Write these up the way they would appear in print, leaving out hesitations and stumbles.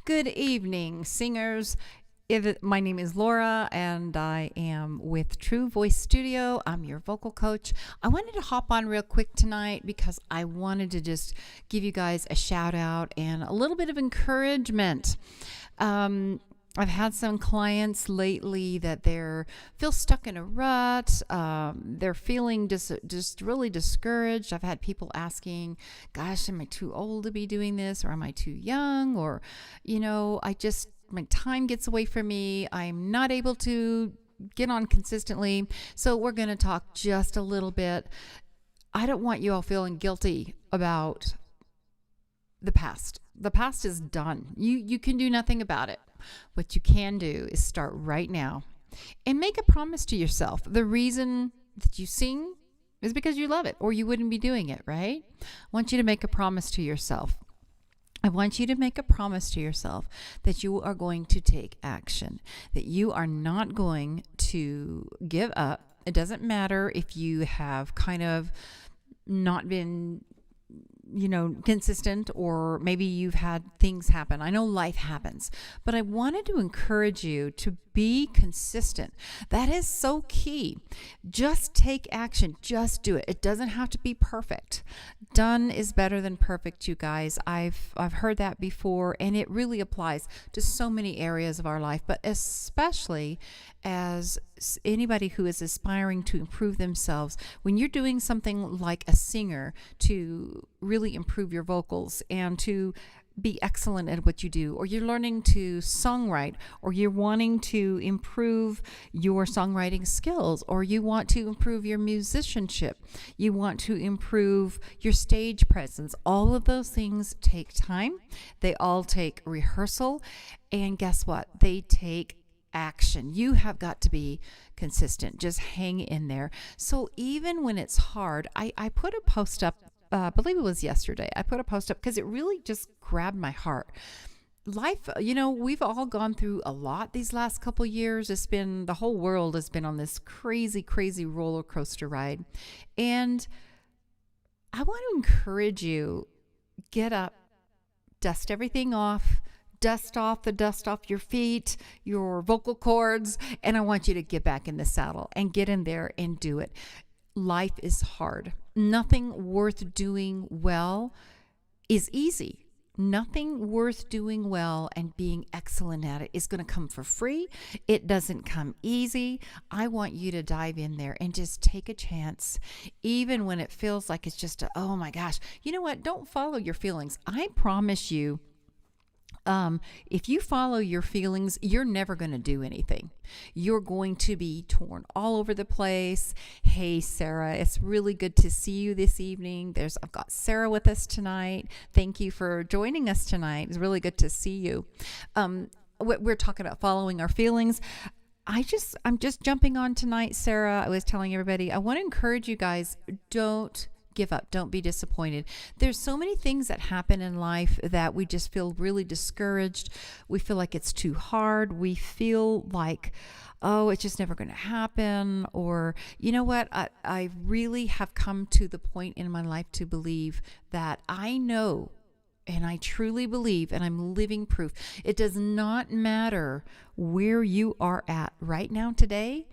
Good evening, singers. My name is Laura, and I am with True Voice Studio. I'm your vocal coach. I wanted to hop on real quick tonight because I wanted to just give you guys a shout out and a little bit of encouragement. I've had some clients lately that feel stuck in a rut. They're feeling just really discouraged. I've had people asking, gosh, am I too old to be doing this? Or am I too young? Or, my time gets away from me. I'm not able to get on consistently. So we're going to talk just a little bit. I don't want you all feeling guilty about the past. The past is done. You can do nothing about it. What you can do is start right now and make a promise to yourself. The reason that you sing is because you love it, or you wouldn't be doing it, right? I want you to make a promise to yourself. I want you to make a promise to yourself that you are going to take action, that you are not going to give up. It doesn't matter if you have kind of not been consistent, or maybe you've had things happen. I know life happens, but I wanted to encourage you to be consistent. That is so key. Just take action. Just do it. It doesn't have to be perfect. Done is better than perfect, you guys. I've heard that before, and it really applies to so many areas of our life, but especially as anybody who is aspiring to improve themselves. When you're doing something like a singer to really improve your vocals and to be excellent at what you do, or you're learning to songwrite, or you're wanting to improve your songwriting skills, or you want to improve your musicianship, you want to improve your stage presence, all of those things take time. They all take rehearsal, and guess what? They take action. You have got to be consistent. Just hang in there. So even when it's hard, I put a post up, I believe it was yesterday. I put a post up because it really just grabbed my heart. Life, we've all gone through a lot these last couple years. The whole world has been on this crazy, crazy roller coaster ride. And I want to encourage you, get up, dust everything off, dust off the dust off your feet, your vocal cords, and I want you to get back in the saddle and get in there and do it. Life is hard. Nothing worth doing well is easy. Nothing worth doing well and being excellent at it is going to come for free. It doesn't come easy. I want you to dive in there and just take a chance, even when it feels like it's just oh my gosh. You know what? Don't follow your feelings. I promise you, if you follow your feelings, you're never going to do anything. You're going to be torn all over the place. Hey, Sarah, it's really good to see you this evening. I've got Sarah with us tonight. Thank you for joining us tonight. It's really good to see you. We're talking about following our feelings. I'm just jumping on tonight, Sarah. I was telling everybody, I want to encourage you guys, don't give up. Don't be disappointed. There's so many things that happen in life that we just feel really discouraged. We feel like it's too hard. We feel like, oh, it's just never going to happen. Or, you know what? I really have come to the point in my life to believe that I know, and I truly believe, and I'm living proof, it does not matter where you are at right now today.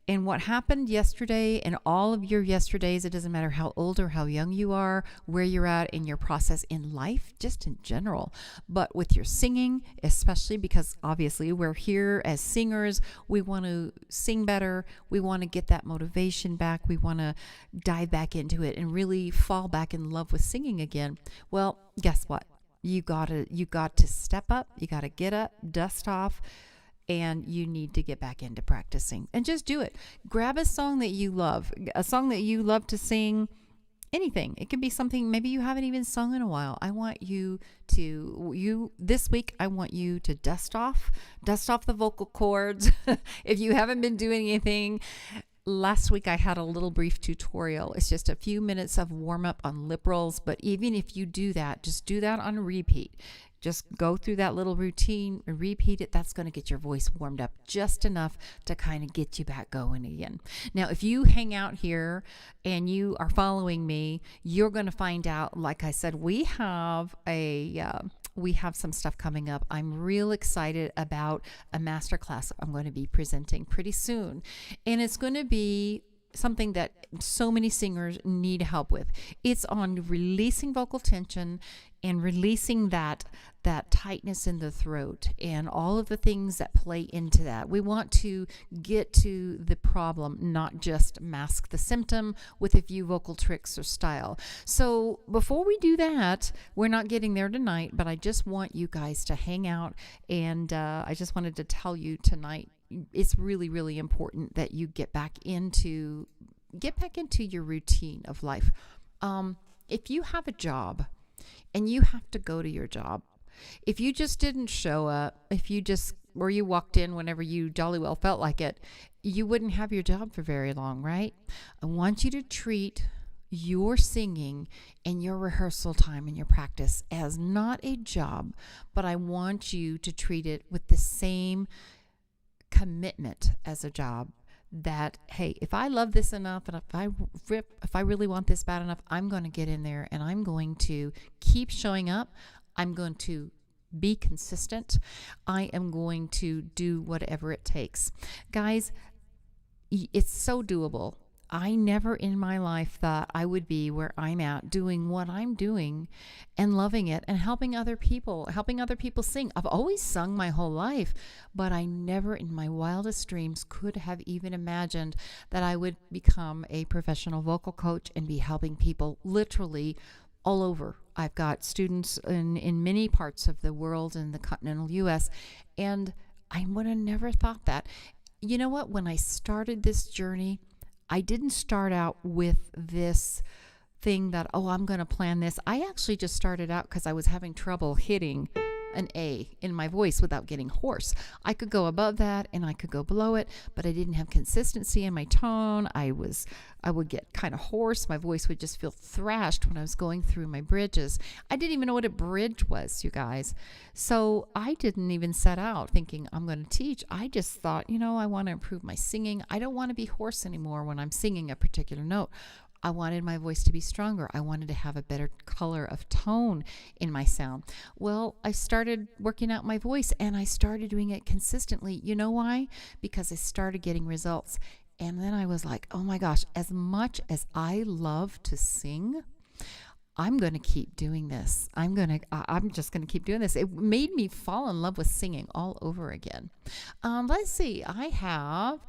And what happened yesterday and all of your yesterdays, it doesn't matter how old or how young you are, where you're at in your process in life, just in general. But with your singing, especially because obviously we're here as singers, we want to sing better. We want to get that motivation back. We want to dive back into it and really fall back in love with singing again. Well, guess what? You got to step up. You got to get up, dust off. And you need to get back into practicing and just do it. Grab a song that you love to sing, anything. It could be something maybe you haven't even sung in a while. I want this week, I want you to dust off the vocal cords. If you haven't been doing anything, last week I had a little brief tutorial. It's just a few minutes of warm up on lip rolls. But even if you do that, just do that on repeat. Just go through that little routine and repeat it. That's going to get your voice warmed up just enough to kind of get you back going again. Now, if you hang out here and you are following me, you're going to find out, like I said, we have a we have some stuff coming up. I'm real excited about a masterclass I'm going to be presenting pretty soon. And it's going to be something that so many singers need help with. It's on releasing vocal tension and releasing that tightness in the throat and all of the things that play into that. We want to get to the problem, not just mask the symptom with a few vocal tricks or style. So before we do that, we're not getting there tonight, but I just want you guys to hang out, and I just wanted to tell you tonight, it's really, really important that you get back into your routine of life. If you have a job and you have to go to your job, if you just didn't show up, or you walked in whenever you jolly well felt like it, you wouldn't have your job for very long, right? I want you to treat your singing and your rehearsal time and your practice as not a job, but I want you to treat it with the same commitment as a job. That, hey, if I love this enough, and if I really want this bad enough, I'm going to get in there and I'm going to keep showing up. I'm going to be consistent. I am going to do whatever it takes. Guys, it's so doable. I never in my life thought I would be where I'm at, doing what I'm doing and loving it and helping other people sing. I've always sung my whole life, but I never in my wildest dreams could have even imagined that I would become a professional vocal coach and be helping people literally all over. I've got students in many parts of the world in the continental U.S., and I would have never thought that. You know what? When I started this journey, I didn't start out with this thing that, I'm going to plan this. I actually just started out because I was having trouble hitting an A in my voice without getting hoarse. I could go above that and I could go below it, but I didn't have consistency in my tone. I would get kind of hoarse. My voice would just feel thrashed when I was going through my bridges. I didn't even know what a bridge was, you guys. So I didn't even set out thinking I'm going to teach. I just thought, I want to improve my singing. I don't want to be hoarse anymore when I'm singing a particular note. I wanted my voice to be stronger. I wanted to have a better color of tone in my sound. Well, I started working out my voice and I started doing it consistently. You know why? Because I started getting results. And then I was like, oh my gosh, as much as I love to sing, I'm going to keep doing this. I'm just going to keep doing this. It made me fall in love with singing all over again. Let's see. I have...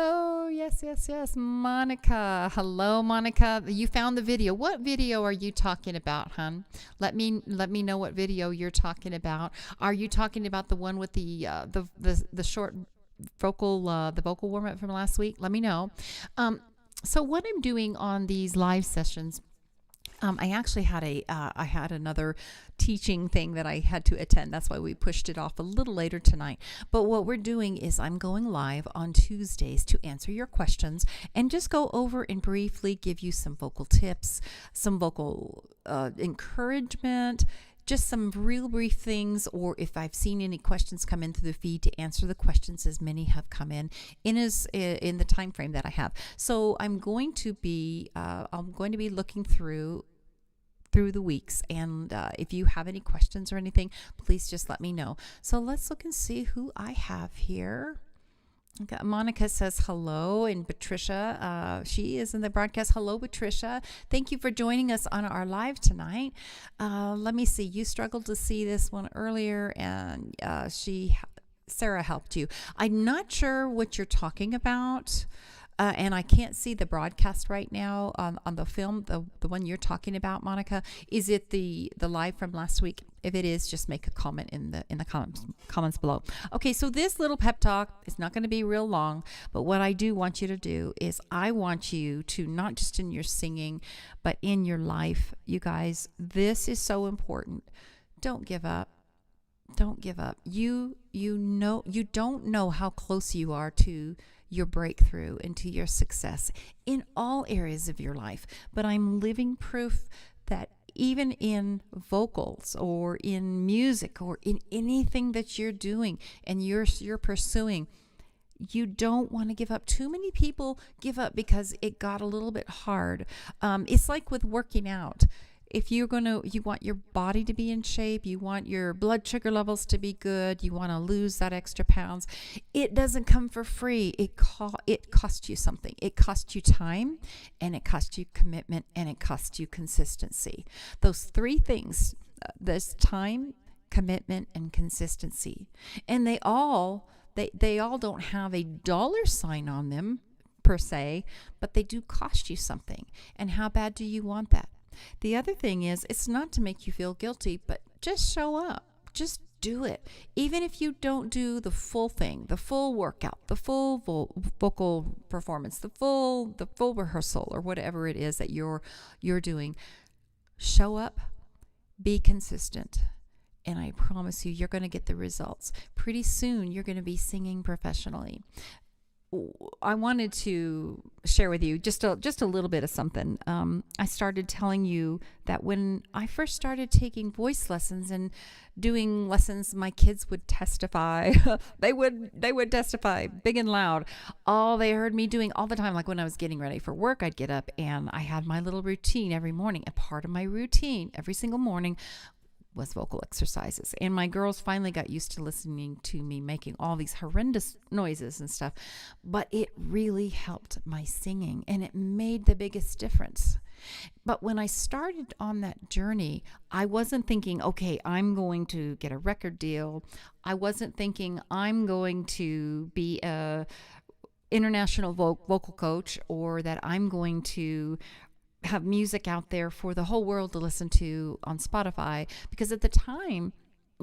Oh, yes. Monica. Hello, Monica. You found the video. What video are you talking about, hon? Let me know what video you're talking about. Are you talking about the one with the short vocal, the vocal warm-up from last week? Let me know. So what I'm doing on these live sessions, I actually had I had another teaching thing that I had to attend. That's why we pushed it off a little later tonight. But what we're doing is I'm going live on Tuesdays to answer your questions and just go over and briefly give you some vocal tips, some vocal encouragement, just some real brief things, or if I've seen any questions come in through the feed, to answer the questions as many have come in the time frame that I have. So I'm going to be looking through the weeks, and if you have any questions or anything, please just let me know. So let's look and see who I have here. Okay, Monica says hello, and Patricia, she is in the broadcast. Hello, Patricia. Thank you for joining us on our live tonight. Let me see. You struggled to see this one earlier, and Sarah helped you. I'm not sure what you're talking about. And I can't see the broadcast right now on the film, the one you're talking about, Monica. Is it the live from last week? If it is, just make a comment in the comments below. Okay, so this little pep talk is not going to be real long, but what I do want you to do is I want you to, not just in your singing, but in your life, you guys, this is so important. Don't give up. Don't give up. You don't know how close you are to your breakthrough and to your success in all areas of your life. But I'm living proof that even in vocals or in music or in anything that you're doing and you're pursuing, you don't want to give up. Too many people give up because it got a little bit hard. It's like with working out. If you want your body to be in shape, you want your blood sugar levels to be good, you want to lose that extra pounds, it doesn't come for free. It costs you something. It costs you time, and it costs you commitment, and it costs you consistency. Those three things, there's time, commitment, and consistency. And they all don't have a dollar sign on them per se, but they do cost you something. And how bad do you want that? The other thing is, it's not to make you feel guilty, but just show up. Just do it. Even if you don't do the full thing, the full workout, the full vocal performance, the full rehearsal, or whatever it is that you're doing, show up, be consistent. And I promise you're going to get the results. Pretty soon, you're going to be singing professionally. I wanted to share with you just a little bit of something. I started telling you that when I first started taking voice lessons and doing lessons, my kids would testify. they would testify big and loud. All they heard me doing all the time, like when I was getting ready for work, I'd get up and I had my little routine every morning. And part of my routine every single morning was vocal exercises. And my girls finally got used to listening to me making all these horrendous noises and stuff. But it really helped my singing, and it made the biggest difference. But when I started on that journey, I wasn't thinking, okay, I'm going to get a record deal. I wasn't thinking I'm going to be a international vocal coach, or that I'm going to have music out there for the whole world to listen to on Spotify, because at the time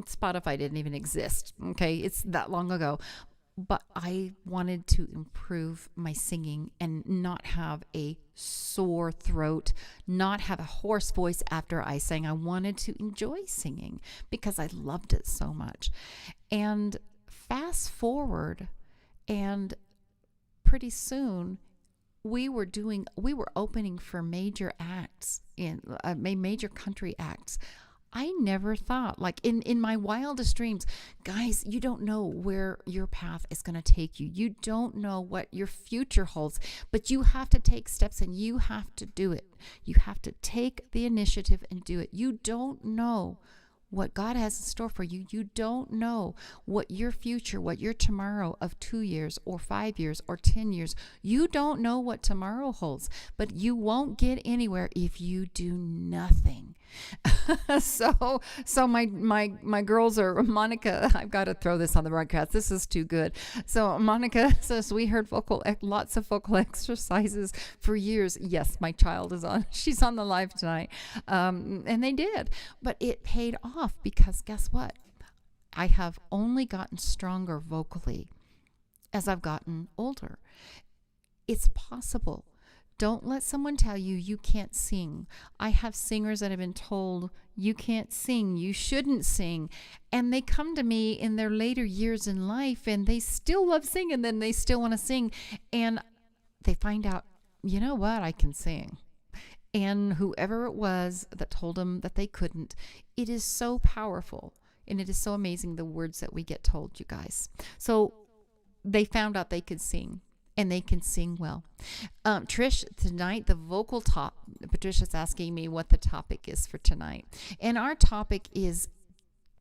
Spotify didn't even exist. Okay, it's that long ago. But I wanted to improve my singing and not have a sore throat, not have a hoarse voice after I sang. I wanted to enjoy singing because I loved it so much. And fast forward, and pretty soon we were opening for major acts in major country acts. I never thought, like in my wildest dreams, guys, you don't know where your path is going to take you. You don't know what your future holds, but you have to take steps and you have to do it. You have to take the initiative and do it. You don't know what God has in store for you. You don't know what your future, what your tomorrow of 2 years or 5 years or 10 years, you don't know what tomorrow holds, but you won't get anywhere if you do nothing. So my girls are, Monica, I've got to throw this on the broadcast. This is too good. So Monica says, we heard lots of vocal exercises for years. Yes, my child is on. She's on the live tonight. And they did, but it paid off, because guess what? I have only gotten stronger vocally as I've gotten older. It's possible. Don't let someone tell you you can't sing. I have singers that have been told, you can't sing, you shouldn't sing. And they come to me in their later years in life and they still love singing, and then they still want to sing. And they find out, you know what, I can sing. And whoever it was that told them that they couldn't, it is so powerful. And it is so amazing, the words that we get told, you guys. So they found out they could sing. And they can sing well. Trish, tonight, the vocal Patricia's asking me what the topic is for tonight. And our topic is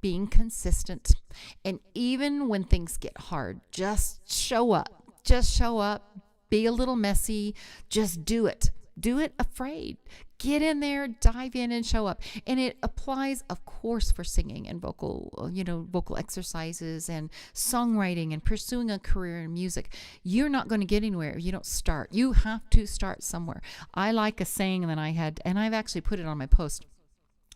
being consistent. And even when things get hard, just show up. Just show up. Be a little messy. Just do it. Do it afraid. Get in there, dive in, and show up. And it applies, of course, for singing and vocal exercises and songwriting and pursuing a career in music. You're not going to get anywhere if you don't start. You have to start somewhere. I like a saying that and I've actually put it on my post.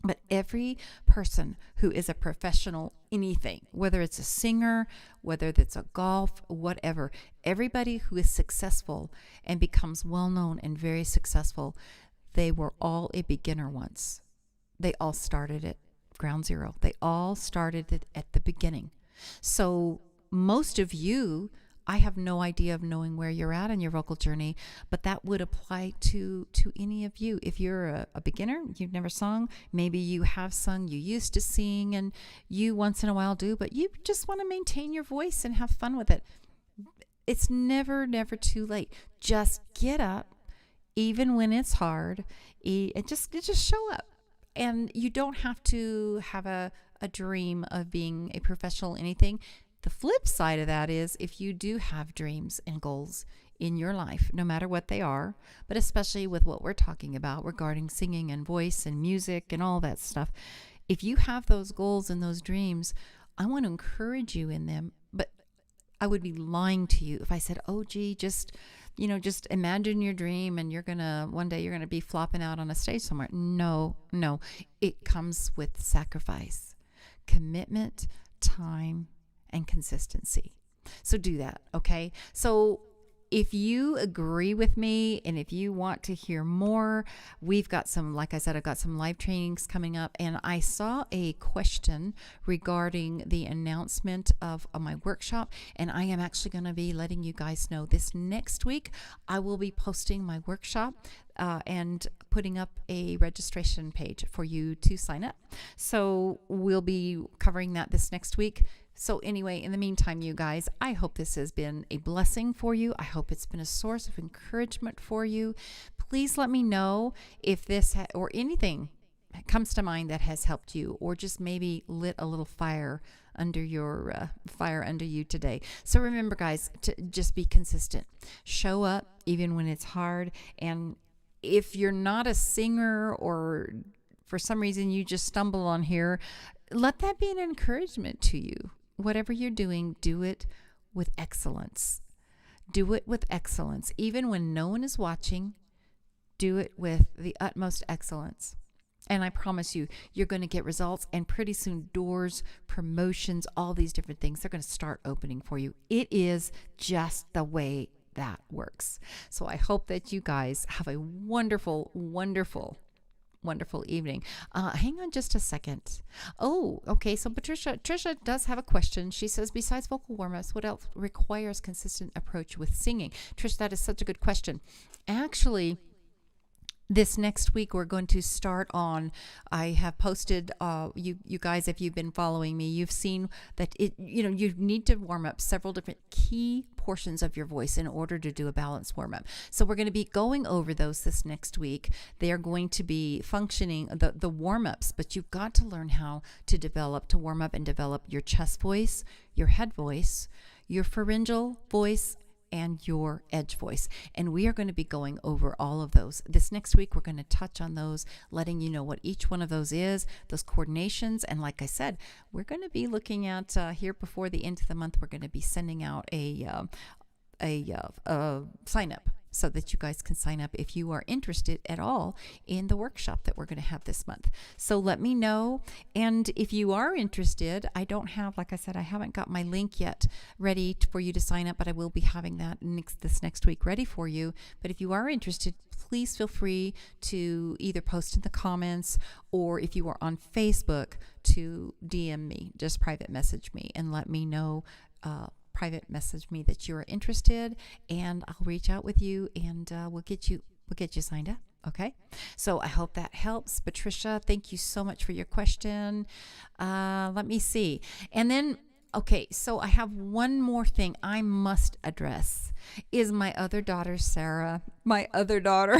But every person who is a professional anything, whether it's a singer, whether it's a golf, whatever, everybody who is successful and becomes well-known and very successful, they were all a beginner once. They all started at ground zero. They all started it at the beginning. So most of you, I have no idea of knowing where you're at in your vocal journey, but that would apply to any of you. If you're a beginner, you've never sung, maybe you have sung, you used to sing, and you once in a while do, but you just want to maintain your voice and have fun with it. It's never too late. Just get up, even when it's hard, and just show up. And you don't have to have a dream of being a professional anything. The flip side of that is if you do have dreams and goals in your life, no matter what they are, but especially with what we're talking about regarding singing and voice and music and all that stuff, if you have those goals and those dreams, I want to encourage you in them. But I would be lying to you if I said, oh, gee, just imagine your dream and one day you're going to be flopping out on a stage somewhere. No, it comes with sacrifice, commitment, time, and consistency. So do that. Okay. So if you agree with me and if you want to hear more, we've got like I said, I've got some live trainings coming up, and I saw a question regarding the announcement of my workshop, and I am actually going to be letting you guys know this next week. I will be posting my workshop and putting up a registration page for you to sign up. So we'll be covering that this next week. So anyway, in the meantime, you guys, I hope this has been a blessing for you. I hope it's been a source of encouragement for you. Please let me know if this or anything comes to mind that has helped you, or just maybe lit a little fire under you today. So remember, guys, to just be consistent. Show up even when it's hard. And if you're not a singer or for some reason you just stumble on here, let that be an encouragement to you. Whatever you're doing, do it with excellence. Do it with excellence. Even when no one is watching, do it with the utmost excellence. And I promise you, you're going to get results. And pretty soon, doors, promotions, all these different things, they're going to start opening for you. It is just the way that works. So I hope that you guys have a wonderful, wonderful evening. Hang on just a second. Oh, okay. So Tricia does have a question. She says, besides vocal warm-ups, what else requires consistent approach with singing? Trish, that is such a good question. Actually, this next week, we're going to start on, I have posted, you guys, if you've been following me, you've seen that you need to warm up several different key portions of your voice in order to do a balanced warm up. So we're going to be going over those this next week. They are going to be functioning, the warm ups, but you've got to learn how to warm up and develop your chest voice, your head voice, your pharyngeal voice, and your edge voice. And we are going to be going over all of those. This next week, we're going to touch on those, letting you know what each one of those is, those coordinations. And like I said, we're going to be looking at here before the end of the month, we're going to be sending out a sign up so that you guys can sign up if you are interested at all in the workshop that we're going to have this month. So let me know. And if you are interested, I haven't got my link yet ready for you to sign up, but I will be having that this next week ready for you. But if you are interested, please feel free to either post in the comments, or if you are on Facebook, to DM me, just private message me and let me know, private message me that you're interested, and I'll reach out with you, and we'll get you signed up. Okay. So I hope that helps. Patricia, thank you so much for your question. Let me see. And then, okay, so I have one more thing I must address, is my other daughter, Sarah, my other daughter.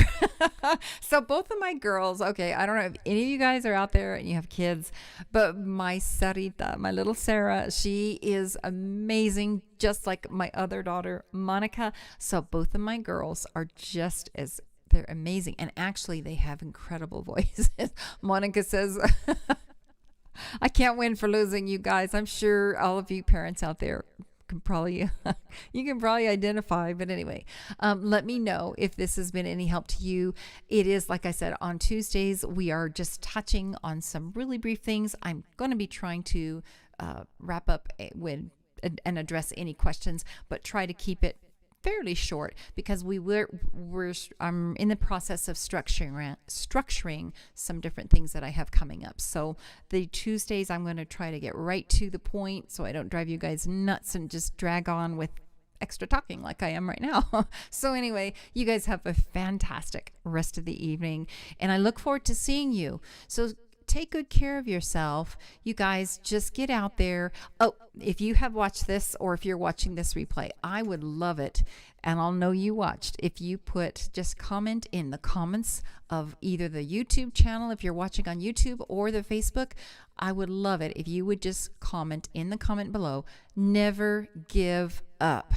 So both of my girls, okay, I don't know if any of you guys are out there and you have kids, but my Sarita, my little Sarah, she is amazing, just like my other daughter, Monica. So both of my girls are they're amazing. And actually, they have incredible voices. Monica says, I can't win for losing, you guys. I'm sure all of you parents out there can probably identify. But anyway, let me know if this has been any help to you. It is, like I said, on Tuesdays, we are just touching on some really brief things. I'm going to be trying to wrap up and address any questions, but try to keep it fairly short, because I'm in the process of structuring some different things that I have coming up. So the Tuesdays, I'm going to try to get right to the point, so I don't drive you guys nuts and just drag on with extra talking like I am right now. So anyway, you guys have a fantastic rest of the evening, and I look forward to seeing you. So take good care of yourself. You guys just get out there. Oh, if you have watched this or if you're watching this replay, I would love it. And I'll know you watched if you just comment in the comments of either the YouTube channel, if you're watching on YouTube, or the Facebook. I would love it if you would just comment in the comment below. Never give up.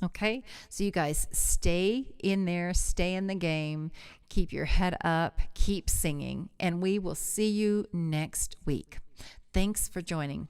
Okay, so you guys stay in there, stay in the game, keep your head up, keep singing, and we will see you next week. Thanks for joining.